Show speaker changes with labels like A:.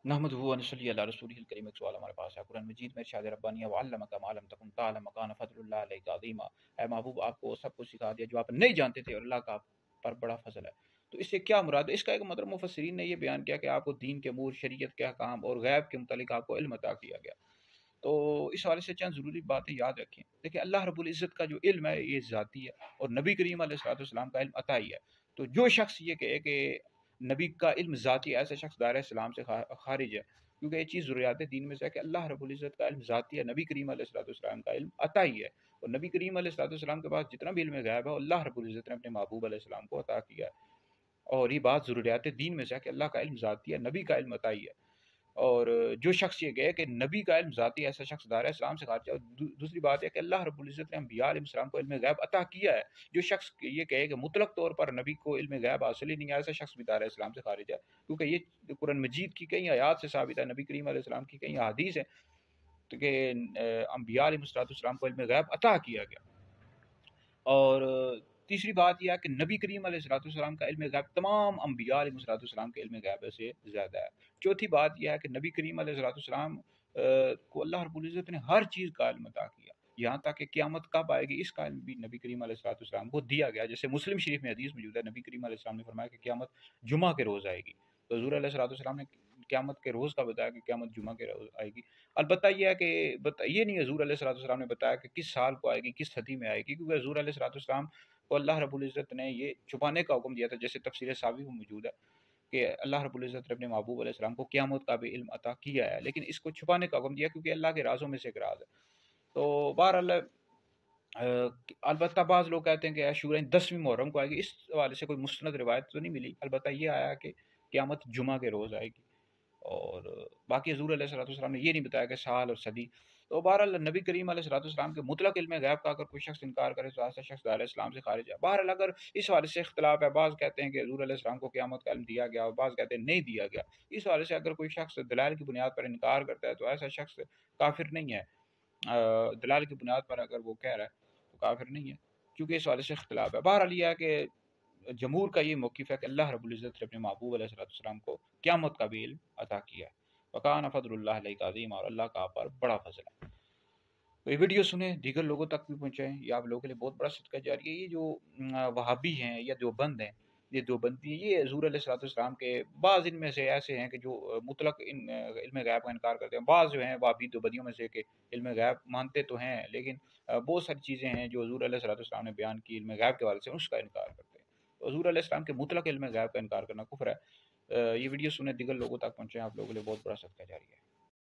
A: नहमदुहु व नसल्ली अला रसूलिहिल करीम। एक सवाल हमारे पास है कुरान मजीद में इरशाद रब्बानी व अल्लमका मा लम तकुन तअलम कान फज़लुल्लाह अलैका अज़ीमा। ऐ महबूब आपको सब कुछ सिखा दिया जो आप नहीं जानते थे और अल्लाह का आप पर बड़ा फजल है। तो इससे क्या मुराद है? इसका एक मतलब मुफस्सिरीन ने ये बयान किया कि आपको दीन के अमूर, शरीयत के अहकाम और गैब के मुतालिक आपको इल्म अता किया गया। तो इस हवाले से चंद ज़रूरी बातें याद रखें। देखिए अल्लाह रब्बुल इज़्ज़त का जो इल्म है ये ज़ाती है और नबी करीम अलैहिस्सलाम का इल्म अताई है। तो जो शख्स ये कहे कि नबी का इल्म ज़ाती है, ऐसा शख्स दायरा इस्लाम से खारिज है, क्योंकि ये चीज़ ज़रूरियात दीन में से है कि अल्लाह रब्बुल इज़्ज़त का इल्म ज़ाती है, नबी करीम अलैहिस्सलाम का इल्म अताई है। और नबी करीम अलैहिस्सलाम के पास जितना भी इल्म गैब है अल्लाह रब्बुल इज़्ज़त ने अपने महबूब अलैहिस्सलाम को अता किया है। और ये बात ज़रूरियात दीन में से है कि अल्लाह का इल्म ज़ाती है, नबी का इल्म अताई है। और जो शख्स ये कहे कि नबी का इल्म ज़ाती है, ऐसा शख्स दायरा इस्लाम से खारिज है। और दूसरी बात है कि अल्लाह रब्बुल इज़्ज़त ने अंबिया अलैहिस्सलाम को इल्म गैब अता किया है। जो शख्स ये कहे कि मुतलक तौर पर नबी को इल्म गैब हासिल ही नहीं है, ऐसा शख्स भी दायरा इस्लाम से खारिज है। क्योंकि ये कुरान मजीद की कई आयात से साबित है, नबी करीम अलैहिस्सलाम की कई अहादीस है कि अंबिया अलैहिस्सलाम को इल्म गैब अता किया गया। और तीसरी बात यह है कि नबी करीम अलैहिस्सलाम का इल्म गैब तमाम अंबिया अलैहिस्सलाम के इल्म गैब से ज़्यादा है। चौथी बात यह है कि नबी करीम अलैहिस्सलाम को अल्लाह रब्बुल इज़्ज़त ने हर चीज़ का इल्म अता किया। यहाँ तक कि क़यामत कब आएगी इसका इल्म भी नबी करीम अलैहिस्सलाम को दिया गया। जैसे मुस्लिम शरीफ में हदीस मौजूद है, नबी करीम अलैहिस्सलाम ने फरमाया कि क़यामत जुमा के रोज़ आएगी। तो हुज़ूर अलैहिस्सलाम ने क़यामत के रोज़ का बताया कि क़यामत जुमा के रोज़ आएगी। अलबत्ता ये है कि ये नहीं हज़ूर अलैहिस्सलाम ने बताया कि किस साल को आएगी, किस सदी में आएगी, क्योंकि हज़ूर अलैहिस्सलाम को अल्लाह रब्बुल इज़्ज़त ने ये छुपाने का हुक्म दिया था। जैसे तफसीर सावी में मौजूद है कि अल्लाह रब्बुल इज़्ज़त ने अपने महबूब अलैहिस्सलाम को क़यामत का भी इल्म अता किया है, लेकिन इसको छुपाने का हुक्म दिया क्योंकि अल्लाह के राज़ों में से एक राज़ है। तो बहरहाल अलबत्ता बाज़ लोग कहते हैं कि आशूरा 10वीं मुहर्रम को आएगी। इस हवाले से कोई मुस्नद रिवायत तो नहीं मिली। अलबत्ता ये आया कि क़यामत जुमा के रोज़ आएगी। और बाकी हज़ूर अलैहिस्सलाम ने ये नहीं बताया कि साल और सदी। तो बहरहाल नबी करीम अलैहिस्सलाम के मुतलक इल्म गैब का अगर कोई शख्स इनकार करे तो ऐसा शख्स दायरा इस्लाम से खारिज है। बहरहाल अगर इस हवाले से इख्तिलाफ है, बाज़ कहते हैं कि हज़ूर अलैहिस्सलाम को क़यामत का इल्म दिया गया और बाज़ कहते हैं नहीं दिया गया। इस हवाले से अगर कोई शख्स दलाइल की बुनियाद पर इनकार करता है तो ऐसा शख्स काफ़िर नहीं है। दलाइल की बुनियाद पर अगर वो कह रहा है तो काफ़िर नहीं है, क्योंकि इस हवाले से इख्तिलाफ है। बहरहाल ये है कि जमहूर का ये मौक़िफ़ है कि अल्लाह रब्बुल इज़्ज़त ने अपने महबूब अलैहिस्सलाम को क़यामत का भी इल्म अता किया है। वकान फ़ज़लुल्लाह अलैका अज़ीमा, और अल्लाह का आप पर बड़ा फ़ज़ल है। तो ये वीडियो सुने, दीगर लोगों तक भी पहुँचाएँ, ये आप लोगों के लिए बहुत बड़ा सदका जारी है। ये जो वहाबी हैं या देवबंद हैं, ये देवबंदी हैं, ये हज़ूर अलैहिस्सलाम के बाज़ इनमें से ऐसे हैं कि जो मुतलक इल्म गैब का इनकार करते हैं। बाज़ जो हैं वहाबी देवबंदियों में से कि इल्म गैब मानते तो हैं, लेकिन बहुत सारी चीज़ें हैं जो हज़ूर अलैहिस्सलाम ने बयान की इल्म गैब के हवाले से, उसका इनकार करते हैं। तो हज़ूर अलैहिस्सलाम के मुतलक इल्म गैब का इनकार करना कुफ़्र है। ये वीडियो सुने, दीगर लोगों तक पहुँचाएँ, आप लोगों के लिए बहुत बड़ा सदका जारी है।